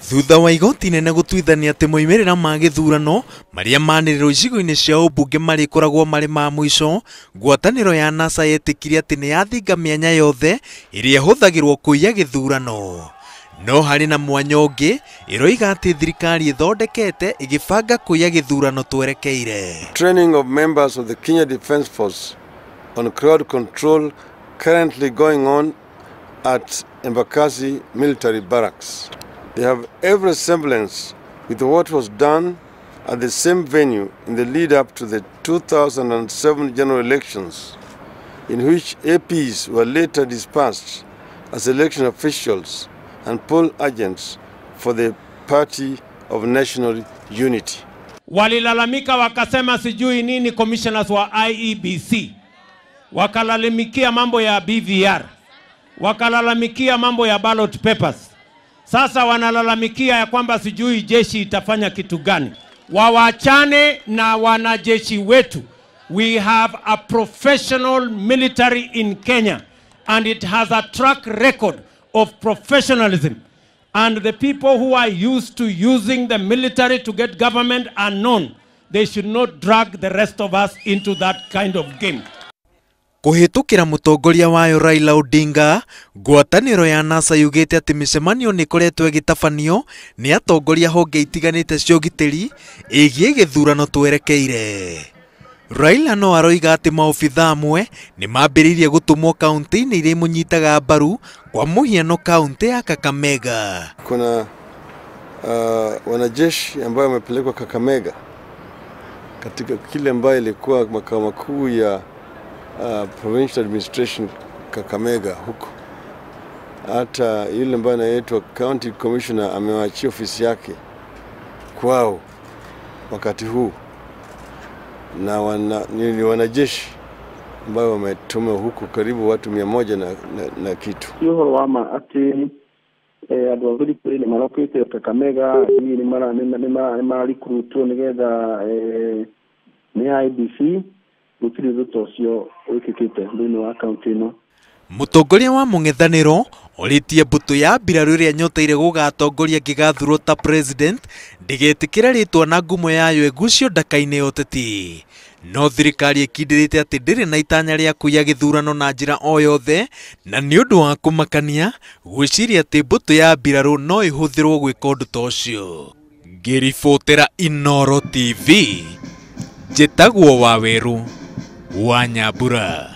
Thutha wa igoti nene gũtuithania atĩ moimĩrĩra ma gĩthurano marĩa manĩrĩrwo icigo-inĩ cia ũmbunge marĩkoragwo marĩ ma mũico, ngwatanĩro ya NASA yetĩkirie atĩ nĩ yathinga mĩanya yothe ĩrĩa ĩhũthagĩrwo kũiya gĩthurano. No harĩ na mwanya ũngĩ ĩroiga atĩ thirikari ĩthondekete ĩgĩbanga kũiya gĩthurano twerekeire. Training of members of the Kenya Defence Force on crowd control currently going on at Embakasi Military Barracks. They have every semblance with what was done at the same venue in the lead-up to the 2007 general elections, in which APs were later dispersed as election officials and poll agents for the Party of National Unity. Walilalamika wakasema sijui nini commissioners wa IEBC, wakalalamikia mambo ya BVR, wakalalamikia mambo ya ballot papers. Sasa wanalalamikia ya kwamba sijui jeshi itafanya kitu gani. Wawachane na wanajeshi wetu. We have a professional military in Kenya and it has a track record of professionalism. And the people who are used to using the military to get government are known. They should not drag the rest of us into that kind of game. Kũhĩtũkĩra mũtongoria wayo Raila Odinga, ngwatanĩro ya NASA yugĩte atĩ mĩcemanio nĩ ĩkoretwo ĩgĩtabanio nĩ atongoria honge itiganĩte cia ũgitĩri ĩgiĩ gĩthurano twerekeire. Raila no aroiga atĩ maobitha amwe nĩ mambĩrĩirie gũtũmwo kaunti-inĩ iria imũnyitaga mbaru, kwa mũhiano kaunti ya Kakamega. Kuna wanajeshi ambao wamepelekwa Kakamega katika kile ambayo ilikuwa makao makuu ya provincial administration Kakamega huko. Hata yule ambaye anaitwa county commissioner amewaachia ofisi yake kwao wakati huu, na wanajeshi ambao wametumwa huku karibu watu 100 na kitu. Yuho wama ati adwavili kule marokete Kakamega ni mara recruitwo nigetha ni IBC Mũtongoria wa mũng'ethanĩro oritie mbũtũ ya mbirarũ ĩrĩa nyoteire gũgatongoria ngĩgathurwo ta president ndĩgetĩkĩre rĩtwa na ngumo yayo ĩgucio ndaka-inĩ ya ũteti. No thirikari ĩkindĩrĩte atĩ ndĩrĩ na itanya rĩa kũiya gĩthurano na njĩra o yothe, na nĩ ũndũ wa kũmakania gwĩciria atĩ mbũtũ ya mbirarũ no ĩhũthĩrwo gwĩka ũndũ ta ũcio. Ngĩribotera Inooro TV, njĩtagwo Waweru wa Nyambura.